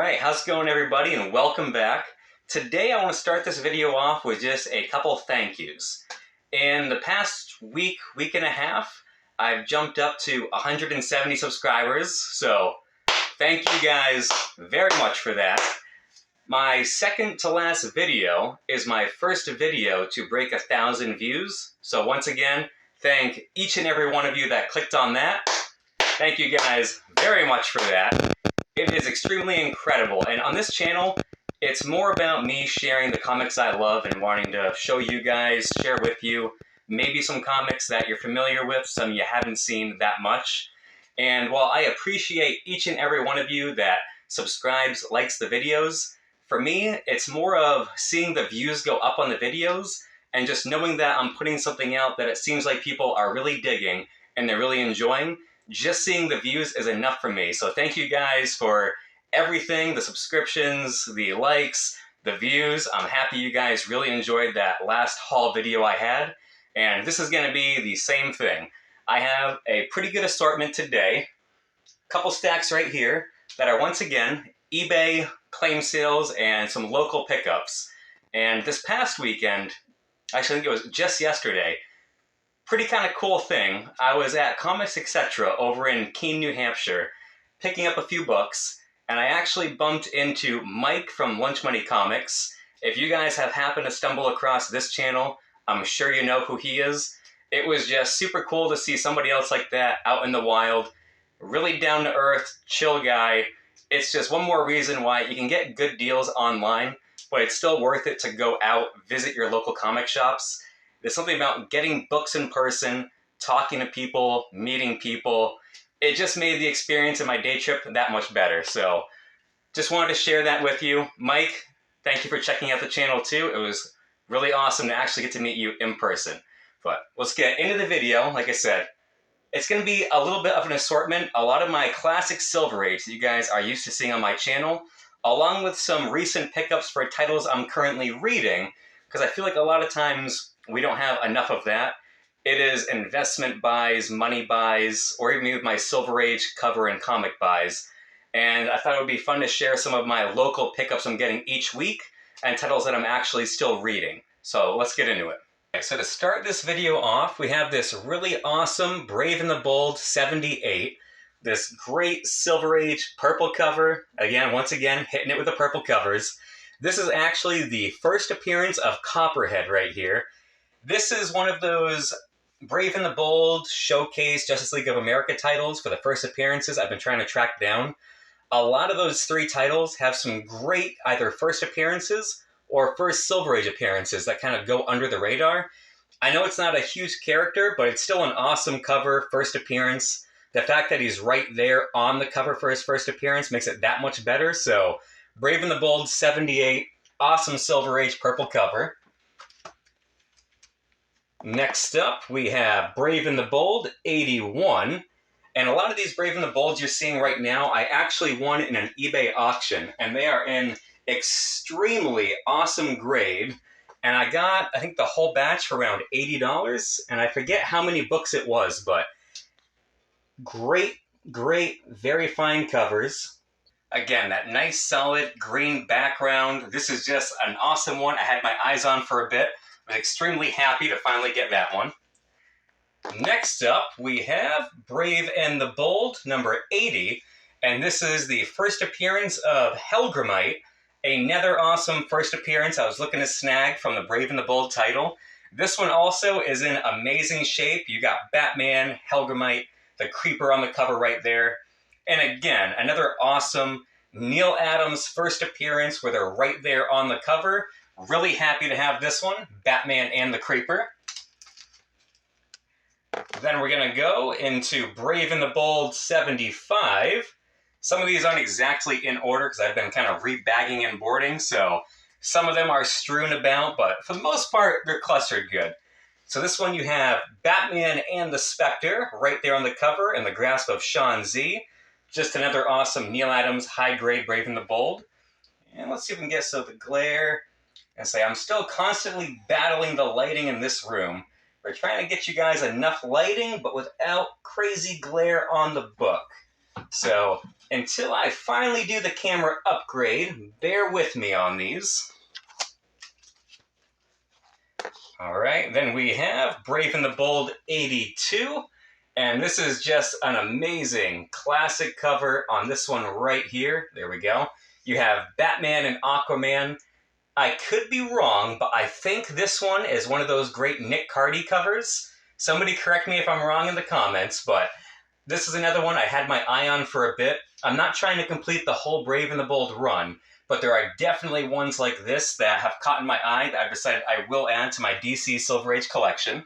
Alright, how's it going everybody, and welcome back. Today I want to start this video off with just a couple thank yous. In the past week and a half, I've jumped up to 170 subscribers, so thank you guys very much for that. My second to last video is my first video to break 1,000 views, so once again, thank each and every one of you that clicked on that. Thank you guys very much for that. It is extremely incredible, and on this channel, it's more about me sharing the comics I love and wanting to show you guys, share with you, maybe some comics that you're familiar with, some you haven't seen that much. And while I appreciate each and every one of you that subscribes, likes the videos, for me, it's more of seeing the views go up on the videos and just knowing that I'm putting something out that it seems like people are really digging and they're really enjoying. Just seeing the views is enough for me. So thank you guys for everything, the subscriptions, the likes, the views. I'm happy you guys really enjoyed that last haul video I had. And this is going to be the same thing. I have a pretty good assortment today. A couple stacks right here that are once again eBay claim sales and some local pickups. And this past weekend, actually I think it was just yesterday, pretty kind of cool thing. I was at Comics Etc. over in Keene, New Hampshire, picking up a few books, and I actually bumped into Mike from Lunch Money Comics. If you guys have happened to stumble across this channel, I'm sure you know who he is. It was just super cool to see somebody else like that out in the wild. Really down-to-earth, chill guy. It's just one more reason why you can get good deals online, but it's still worth it to go out, visit your local comic shops. There's something about getting books in person, talking to people, meeting people. It just made the experience of my day trip that much better. So just wanted to share that with you. Mike, thank you for checking out the channel too. It was really awesome to actually get to meet you in person. But let's get into the video. Like I said, it's going to be a little bit of an assortment. A lot of my classic Silver Age that you guys are used to seeing on my channel, along with some recent pickups for titles I'm currently reading, because I feel like a lot of times we don't have enough of that. It is investment buys, money buys, or even with my Silver Age cover and comic buys. And I thought it would be fun to share some of my local pickups I'm getting each week and titles that I'm actually still reading. So let's get into it. Okay, so to start this video off, we have this really awesome Brave and the Bold 78. This great Silver Age purple cover. Again, once again, hitting it with the purple covers. This is actually the first appearance of Copperhead right here. This is one of those Brave and the Bold Showcase Justice League of America titles for the first appearances I've been trying to track down. A lot of those three titles have some great either first appearances or first Silver Age appearances that kind of go under the radar. I know it's not a huge character, but it's still an awesome cover, first appearance. The fact that he's right there on the cover for his first appearance makes it that much better. So Brave and the Bold 78, awesome Silver Age purple cover. Next up, we have Brave and the Bold 81. And a lot of these Brave and the Bolds you're seeing right now, I actually won in an eBay auction. And they are in extremely awesome grade. And I got, I think, the whole batch for around $80. And I forget how many books it was, but great, very fine covers. Again, that nice, solid green background. This is just an awesome one I had my eyes on for a bit. I was extremely happy to finally get that one. Next up, we have Brave and the Bold, number 80. And this is the first appearance of Helgramite. Another awesome first appearance I was looking to snag from the Brave and the Bold title. This one also is in amazing shape. You got Batman, Helgramite, the Creeper on the cover right there. And again, another awesome Neil Adams first appearance where they're right there on the cover. Really happy to have this one, Batman and the Creeper. Then we're going to go into Brave and the Bold 75. Some of these aren't exactly in order because I've been kind of rebagging and boarding, so some of them are strewn about, but for the most part, they're clustered good. So this one you have Batman and the Spectre right there on the cover in the grasp of Sean Z. Just another awesome Neil Adams high-grade Brave and the Bold. And let's see if we can get the glare. And say, I'm still constantly battling the lighting in this room. We're trying to get you guys enough lighting, but without crazy glare on the book. So until I finally do the camera upgrade, bear with me on these. All right, then we have Brave and the Bold 82. And this is just an amazing classic cover on this one right here. There we go. You have Batman and Aquaman. I could be wrong, but I think this one is one of those great Nick Cardy covers. Somebody correct me if I'm wrong in the comments, but this is another one I had my eye on for a bit. I'm not trying to complete the whole Brave and the Bold run, but there are definitely ones like this that have caught my eye that I've decided I will add to my DC Silver Age collection.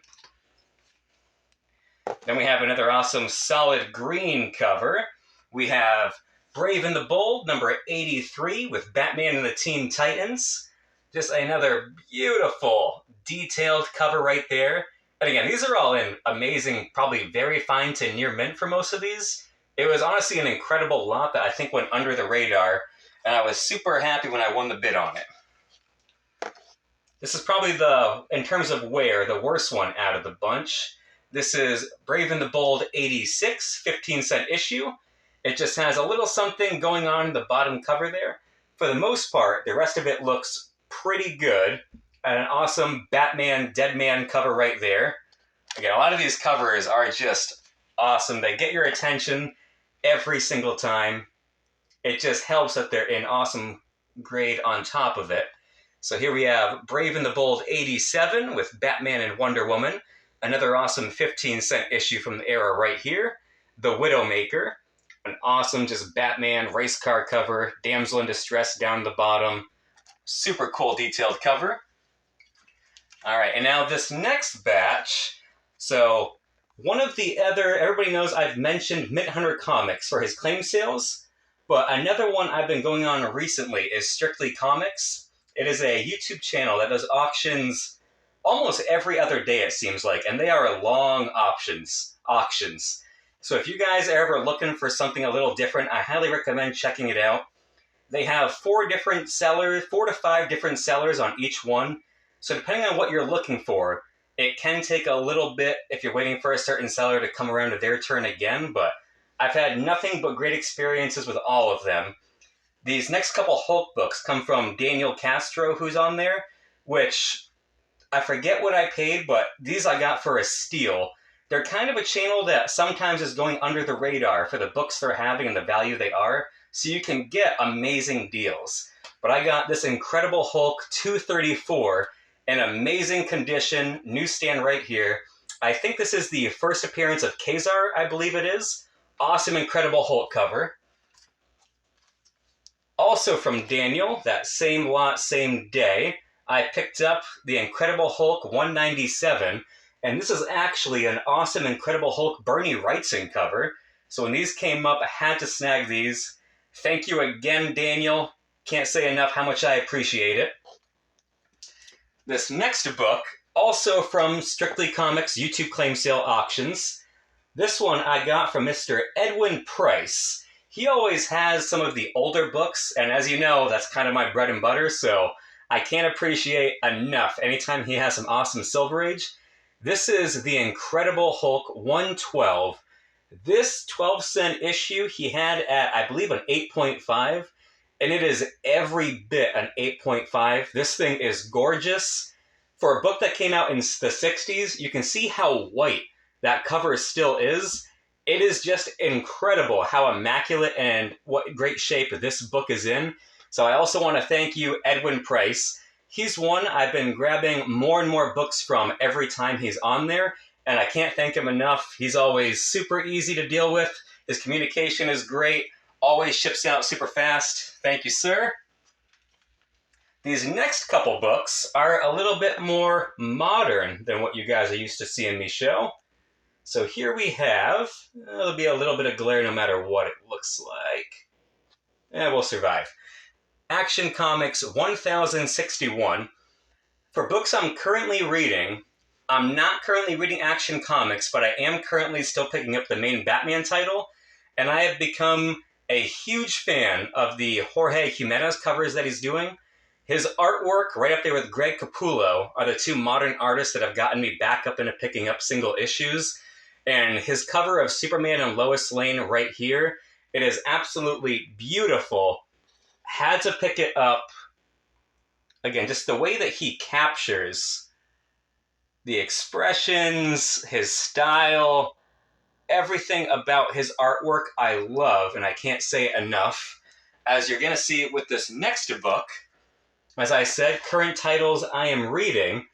Then we have another awesome solid green cover. We have Brave and the Bold, number 83, with Batman and the Teen Titans. Just another beautiful, detailed cover right there. And again, these are all in amazing, probably very fine to near mint for most of these. It was honestly an incredible lot that I think went under the radar, and I was super happy when I won the bid on it. This is probably in terms of wear, the worst one out of the bunch. This is Brave and the Bold 86, 15-cent issue. It just has a little something going on in the bottom cover there. For the most part, the rest of it looks pretty good. And an awesome Batman Dead Man cover right there. Again, a lot of these covers are just awesome. They get your attention every single time. It just helps that they're in awesome grade on top of it. So here we have Brave and the Bold 87 with Batman and Wonder Woman. Another awesome 15-cent issue from the era right here. The Widowmaker. An awesome just Batman race car cover. Damsel in Distress down the bottom. Super cool detailed cover. All right, and now this next batch. So one of the other, everybody knows I've mentioned Mint Hunter Comics for his claim sales, but another one I've been going on recently is Strictly Comics. It is a YouTube channel that does auctions almost every other day, it seems like, and they are long auctions. So if you guys are ever looking for something a little different, I highly recommend checking it out. They have 4 to 5 different sellers on each one. So depending on what you're looking for, it can take a little bit if you're waiting for a certain seller to come around to their turn again, but I've had nothing but great experiences with all of them. These next couple Hulk books come from Daniel Castro, who's on there, which I forget what I paid, but these I got for a steal. They're kind of a channel that sometimes is going under the radar for the books they're having and the value they are, so you can get amazing deals. But I got this Incredible Hulk 234 in amazing condition, newsstand right here. I think this is the first appearance of Kazar, I believe it is. Awesome Incredible Hulk cover. Also from Daniel, that same lot, same day, I picked up the Incredible Hulk 197, and this is actually an awesome Incredible Hulk Bernie Wrightson cover. So when these came up, I had to snag these. Thank you again, Daniel. Can't say enough how much I appreciate it. This next book, also from Strictly Comics YouTube Claim Sale Auctions. This one I got from Mr. Edwin Price. He always has some of the older books, and as you know, that's kind of my bread and butter, so I can't appreciate enough anytime he has some awesome Silver Age. This is the Incredible Hulk 112. This 12-cent issue he had at, I believe, an 8.5, and it is every bit an 8.5. This thing is gorgeous. For a book that came out in the 60s, you can see how white that cover still is. It is just incredible how immaculate and what great shape this book is in. So I also want to thank you, Edwin Price. He's one I've been grabbing more and more books from every time he's on there, and I can't thank him enough. He's always super easy to deal with. His communication is great. Always ships out super fast. Thank you, sir. These next couple books are a little bit more modern than what you guys are used to seeing me show. So here we have, there'll be a little bit of glare no matter what it looks like. Yeah, we'll survive. Action Comics 1061. For books I'm currently reading, I'm not currently reading Action Comics, but I am currently still picking up the main Batman title, and I have become a huge fan of the Jorge Jimenez covers that he's doing. His artwork, right up there with Greg Capullo, are the 2 modern artists that have gotten me back up into picking up single issues. And his cover of Superman and Lois Lane right here It is absolutely beautiful. Had to pick it up. Again, just the way that he captures the expressions, his style, everything about his artwork I love, and I can't say it enough. As you're going to see with this next book, as I said, current titles I am reading.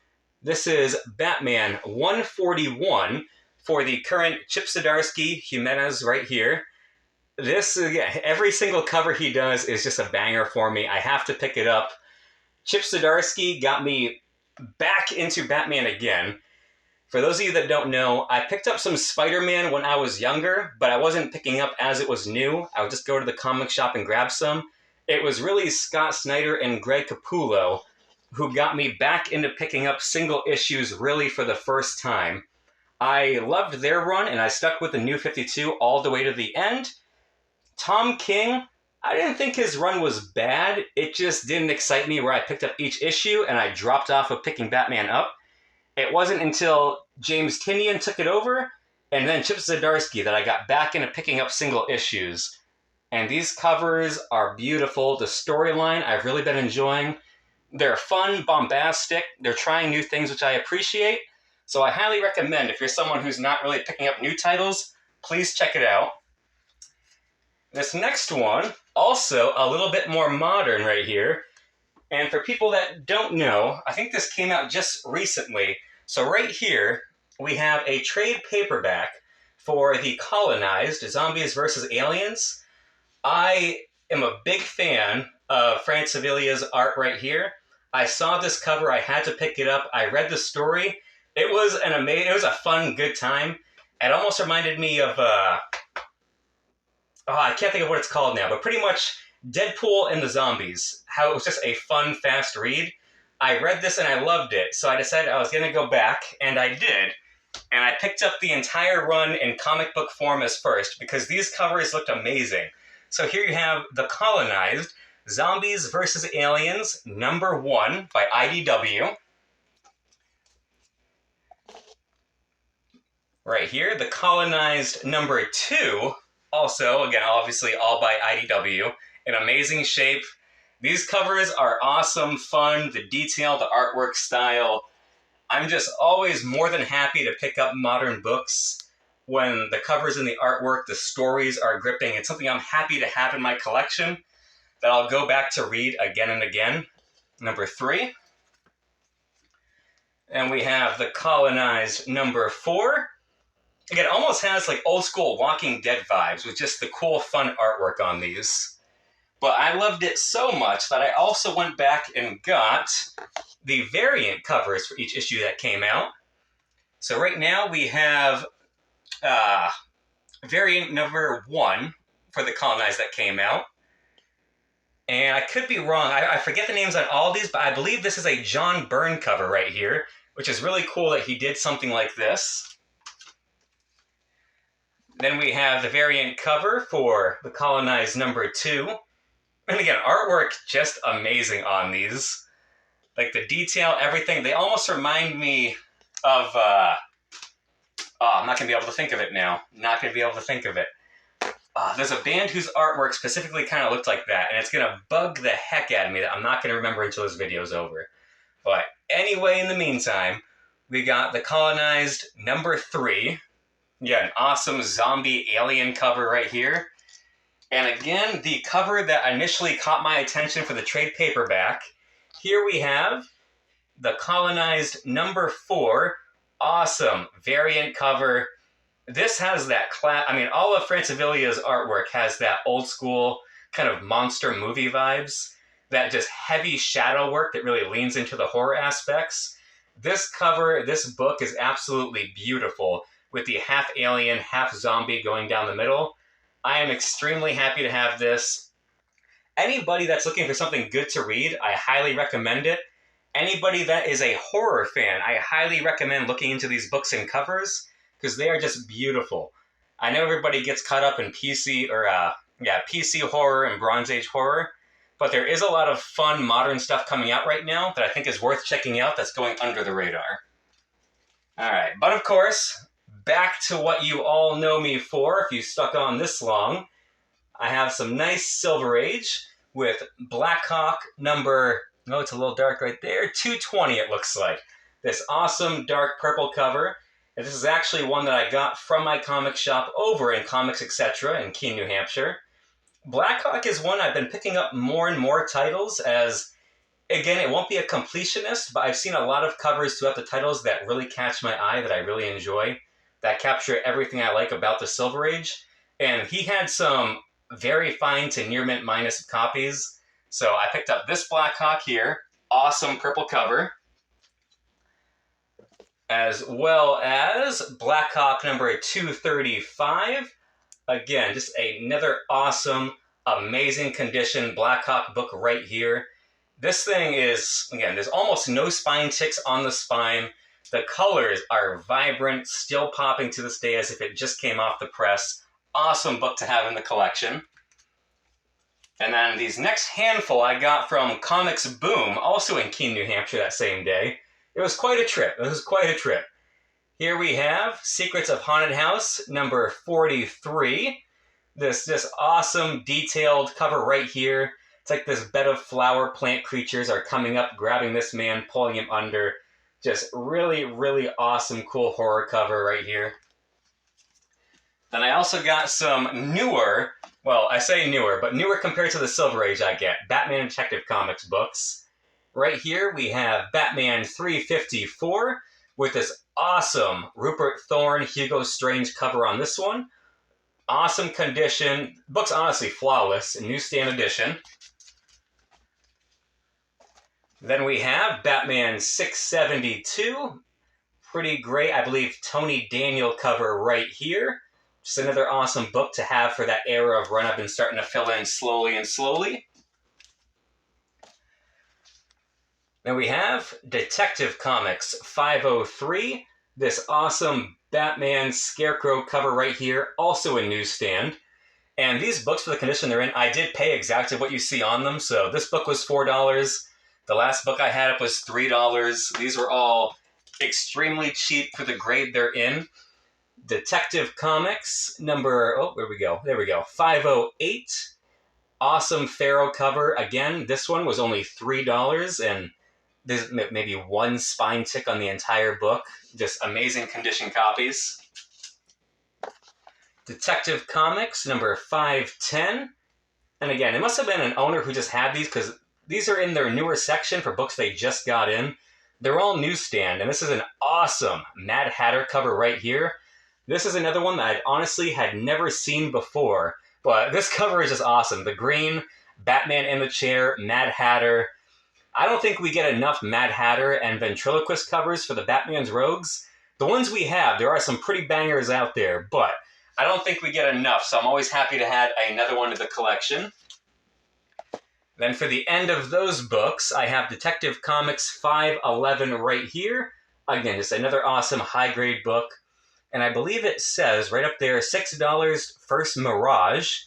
This is Batman 141 for the current Chip Zdarsky Jimenez right here. This, yeah, every single cover he does is just a banger for me. I have to pick it up. Chip Zdarsky got me back into Batman again. For those of you that don't know, I picked up some Spider-Man when I was younger, but I wasn't picking up as it was new. I would just go to the comic shop and grab some. It was really Scott Snyder and Greg Capullo who got me back into picking up single issues really for the first time. I loved their run, and I stuck with the New 52 all the way to the end. Tom King, I didn't think his run was bad. It just didn't excite me where I picked up each issue, and I dropped off of picking Batman up. It wasn't until James Tynion took it over, and then Chip Zdarsky, that I got back into picking up single issues. And these covers are beautiful. The storyline I've really been enjoying. They're fun, bombastic. They're trying new things, which I appreciate. So I highly recommend, if you're someone who's not really picking up new titles, please check it out. This next one, also a little bit more modern right here. And for people that don't know, I think this came out just recently. So right here, we have a trade paperback for the Colonized, Zombies vs. Aliens. I am a big fan of Frank Sevilla's art right here. I saw this cover, I had to pick it up. I read the story. It was it was a fun, good time. It almost reminded me of, I can't think of what it's called now, but pretty much Deadpool and the Zombies. How it was just a fun, fast read. I read this and I loved it, so I decided I was going to go back, and I did. And I picked up the entire run in comic book form as first, because these covers looked amazing. So here you have The Colonized, Zombies vs. Aliens, #1 by IDW. Right here, The Colonized #2, also, again, obviously all by IDW, in amazing shape. These covers are awesome, fun, the detail, the artwork style. I'm just always more than happy to pick up modern books when the covers and the artwork, the stories are gripping. It's something I'm happy to have in my collection that I'll go back to read again and again. #3. And we have The Colonized #4. Again, it almost has like old school Walking Dead vibes with just the cool, fun artwork on these. But I loved it so much that I also went back and got the variant covers for each issue that came out. So right now we have variant #1 for The Colonized that came out. And I could be wrong. I forget the names on all these, but I believe this is a John Byrne cover right here, which is really cool that he did something like this. Then we have the variant cover for The Colonized #2. And again, artwork just amazing on these. Like the detail, everything. They almost remind me of... I'm not going to be able to think of it now. Not going to be able to think of it. There's a band whose artwork specifically kind of looked like that, and it's going to bug the heck out of me that I'm not going to remember until this video's over. But anyway, in the meantime, we got The Colonized #3. Yeah, an awesome zombie alien cover right here. And again, the cover that initially caught my attention for the trade paperback. Here we have The Colonized #4. Awesome variant cover. This has that all of Francivilla's artwork has that old school kind of monster movie vibes. That just heavy shadow work that really leans into the horror aspects. This cover, this book is absolutely beautiful with the half alien, half zombie going down the middle. I am extremely happy to have this. Anybody that's looking for something good to read, I highly recommend it. Anybody that is a horror fan, I highly recommend looking into these books and covers because they are just beautiful. I know everybody gets caught up in PC horror and Bronze Age horror, but there is a lot of fun modern stuff coming out right now that I think is worth checking out that's going under the radar. All right, but of course, back to what you all know me for if you stuck on this long. I have some nice Silver Age with Blackhawk number, oh, it's a little dark right there, 220 it looks like. This awesome dark purple cover. And this is actually one that I got from my comic shop over in Comics Etc. in Keene, New Hampshire. Blackhawk is one I've been picking up more and more titles as, again, it won't be a completionist, but I've seen a lot of covers throughout the titles that really catch my eye, that I really enjoy, that capture everything I like about the Silver Age. And he had some very fine to near mint minus copies. So I picked up this Blackhawk here, awesome purple cover, as well as Blackhawk number 235. Again, just another awesome, amazing condition Blackhawk book right here. This thing is, again, there's almost no spine ticks on the spine. The colors are vibrant, still popping to this day as if it just came off the press. Awesome book to have in the collection. And then these next handful I got from Comics Boom, also in Keene, New Hampshire that same day. It was quite a trip. Here we have Secrets of Haunted House, number 43. This awesome detailed cover right here. It's like this bed of flower plant creatures are coming up, grabbing this man, pulling him under. Just really, really awesome, cool horror cover right here. Then I also got some newer, well, I say newer, but newer compared to the Silver Age I get, Batman Detective Comics books. Right here we have Batman 354 with this awesome Rupert Thorne, Hugo Strange cover on this one. Awesome condition. Book's honestly flawless, newsstand edition. Then we have Batman 672. Pretty great, I believe, Tony Daniel cover right here. Just another awesome book to have for that era of run I've been starting to fill in slowly and slowly. Then we have Detective Comics 503. This awesome Batman Scarecrow cover right here, also a newsstand. And these books, for the condition they're in, I did pay exactly what you see on them. So this book was $4. The last book I had up was $3. These were all extremely cheap for the grade they're in. Detective Comics number, oh, there we go, 508. Awesome Pharaoh cover. Again, this one was only $3, and there's maybe one spine tick on the entire book. Just amazing condition copies. Detective Comics number 510. And again, it must have been an owner who just had these, because these are in their newer section for books they just got in. They're all newsstand, and this is an awesome Mad Hatter cover right here. This is another one that I honestly had never seen before, but this cover is just awesome. The green, Batman in the chair, Mad Hatter. I don't think we get enough Mad Hatter and ventriloquist covers for the Batman's Rogues. The ones we have, there are some pretty bangers out there, but I don't think we get enough, so I'm always happy to add another one to the collection. Then for the end of those books, I have Detective Comics 511 right here. Again, just another awesome high-grade book. And I believe it says right up there, $6 First Mirage.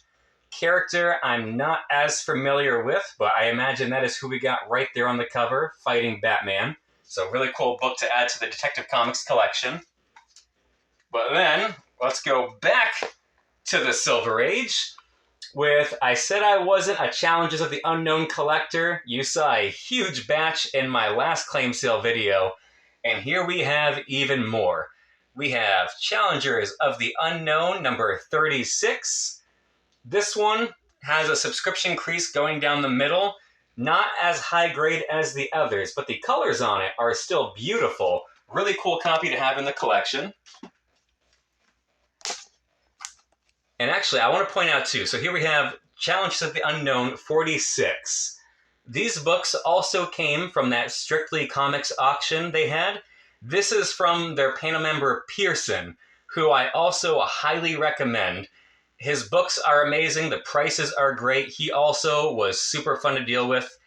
Character I'm not as familiar with, but I imagine that is who we got right there on the cover, fighting Batman. So really cool book to add to the Detective Comics collection. But then, let's go back to the Silver Age with, I said I wasn't a Challenges of the Unknown collector. You saw a huge batch in my last claim sale video, and here we have even more. We have Challengers of the Unknown number 36. This one has a subscription crease going down the middle. Not as high grade as the others, but the colors on it are still beautiful. Really cool copy to have in the collection. And actually, I want to point out too, so here we have Challenges of the Unknown 46. These books also came from that Strictly Comics auction they had. This is from their panel member Pearson, who I also highly recommend. His books are amazing. The prices are great. He also was super fun to deal with.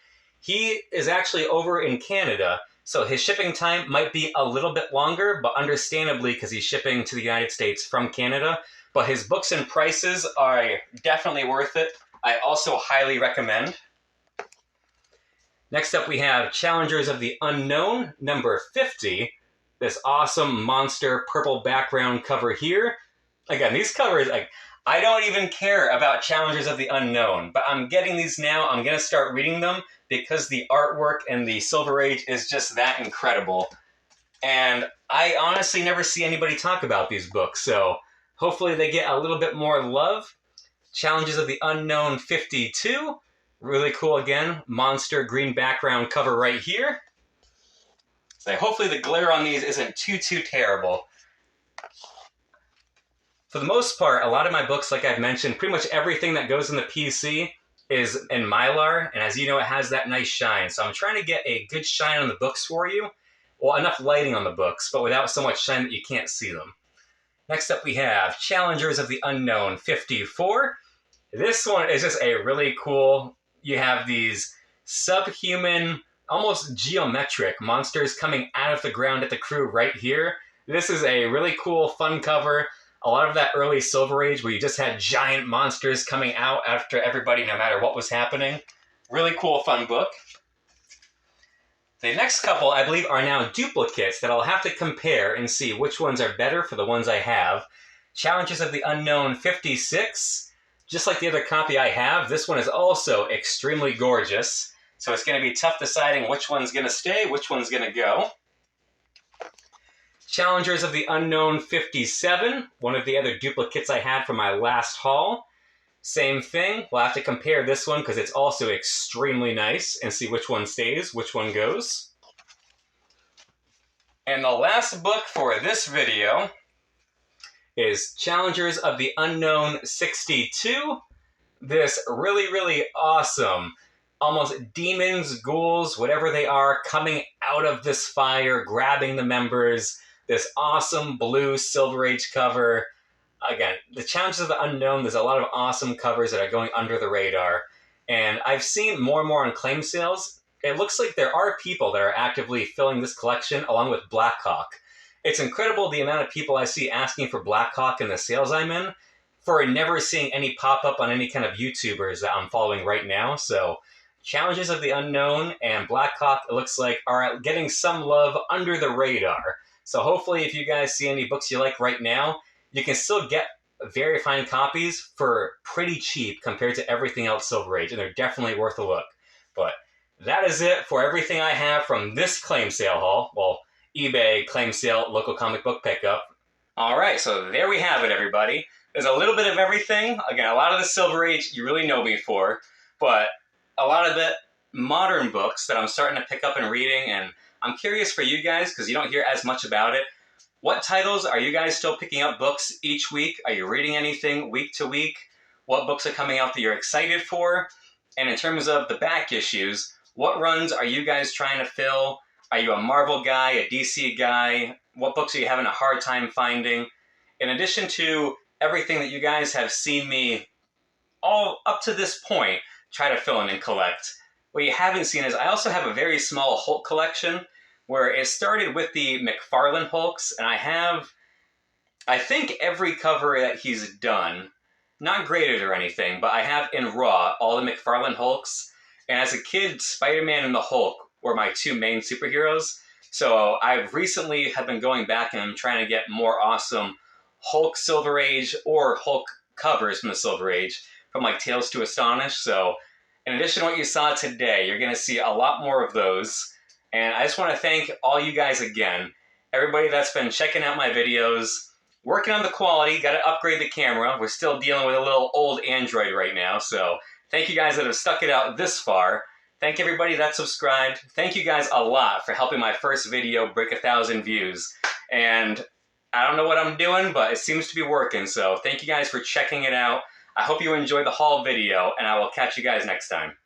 He is actually over in Canada, so his shipping time might be a little bit longer, but understandably because he's shipping to the United States from Canada. But his books and prices are definitely worth it. I also highly recommend. Next up we have Challengers of the Unknown, number 50. This awesome monster purple background cover here. Again, these covers, I don't even care about Challengers of the Unknown, but I'm getting these now. I'm going to start reading them because the artwork in the Silver Age is just that incredible. And I honestly never see anybody talk about these books, so hopefully they get a little bit more love. Challenges of the Unknown 52. Really cool again. Monster green background cover right here. So hopefully the glare on these isn't too terrible. For the most part, a lot of my books, like I've mentioned, pretty much everything that goes in the PC is in Mylar, and as you know, it has that nice shine. So I'm trying to get a good shine on the books for you. Well, enough lighting on the books, but without so much shine that you can't see them. Next up we have Challengers of the Unknown 54. This one is just a really cool, you have these subhuman, almost geometric monsters coming out of the ground at the crew right here. This is a really cool, fun cover. A lot of that early Silver Age where you just had giant monsters coming out after everybody, no matter what was happening. Really cool, fun book. The next couple, I believe, are now duplicates that I'll have to compare and see which ones are better for the ones I have. Challenges of the Unknown 56. Just like the other copy I have, this one is also extremely gorgeous. So it's going to be tough deciding which one's going to stay, which one's going to go. Challengers of the Unknown 57, one of the other duplicates I had from my last haul. Same thing, we'll have to compare this one because it's also extremely nice and see which one stays, which one goes. And the last book for this video is Challengers of the Unknown 62. This really awesome, almost demons, ghouls, whatever they are, coming out of this fire, grabbing the members. This awesome blue Silver Age cover. Again, the Challenges of the Unknown, there's a lot of awesome covers that are going under the radar. And I've seen more and more on claim sales. It looks like there are people that are actively filling this collection along with Blackhawk. It's incredible the amount of people I see asking for Blackhawk in the sales I'm in, for never seeing any pop up on any kind of YouTubers that I'm following right now. So Challenges of the Unknown and Blackhawk, it looks like, are getting some love under the radar. So hopefully if you guys see any books you like right now, you can still get very fine copies for pretty cheap compared to everything else Silver Age, and they're definitely worth a look. But that is it for everything I have from this claim sale haul. Well, eBay, claim sale, local comic book pickup. All right, so there we have it, everybody. There's a little bit of everything. Again, a lot of the Silver Age you really know me for, but a lot of the modern books that I'm starting to pick up and reading, and I'm curious for you guys, because you don't hear as much about it. What titles are you guys still picking up books each week? Are you reading anything week to week? What books are coming out that you're excited for? And in terms of the back issues, what runs are you guys trying to fill? Are you a Marvel guy, a DC guy? What books are you having a hard time finding? In addition to everything that you guys have seen me all up to this point try to fill in and collect, what you haven't seen is I also have a very small Hulk collection where it started with the McFarlane Hulks, and I have, I think, every cover that he's done. Not graded or anything, but I have in raw all the McFarlane Hulks. And as a kid, Spider-Man and the Hulk were my two main superheroes. So I've recently have been going back and I'm trying to get more awesome Hulk Silver Age or Hulk covers from the Silver Age, from like Tales to Astonish. So in addition to what you saw today, you're going to see a lot more of those. And I just want to thank all you guys again. Everybody that's been checking out my videos, working on the quality, got to upgrade the camera. We're still dealing with a little old Android right now. So thank you guys that have stuck it out this far. Thank everybody that subscribed. Thank you guys a lot for helping my first video break 1,000 views. And I don't know what I'm doing, but it seems to be working. So thank you guys for checking it out. I hope you enjoyed the haul video, and I will catch you guys next time.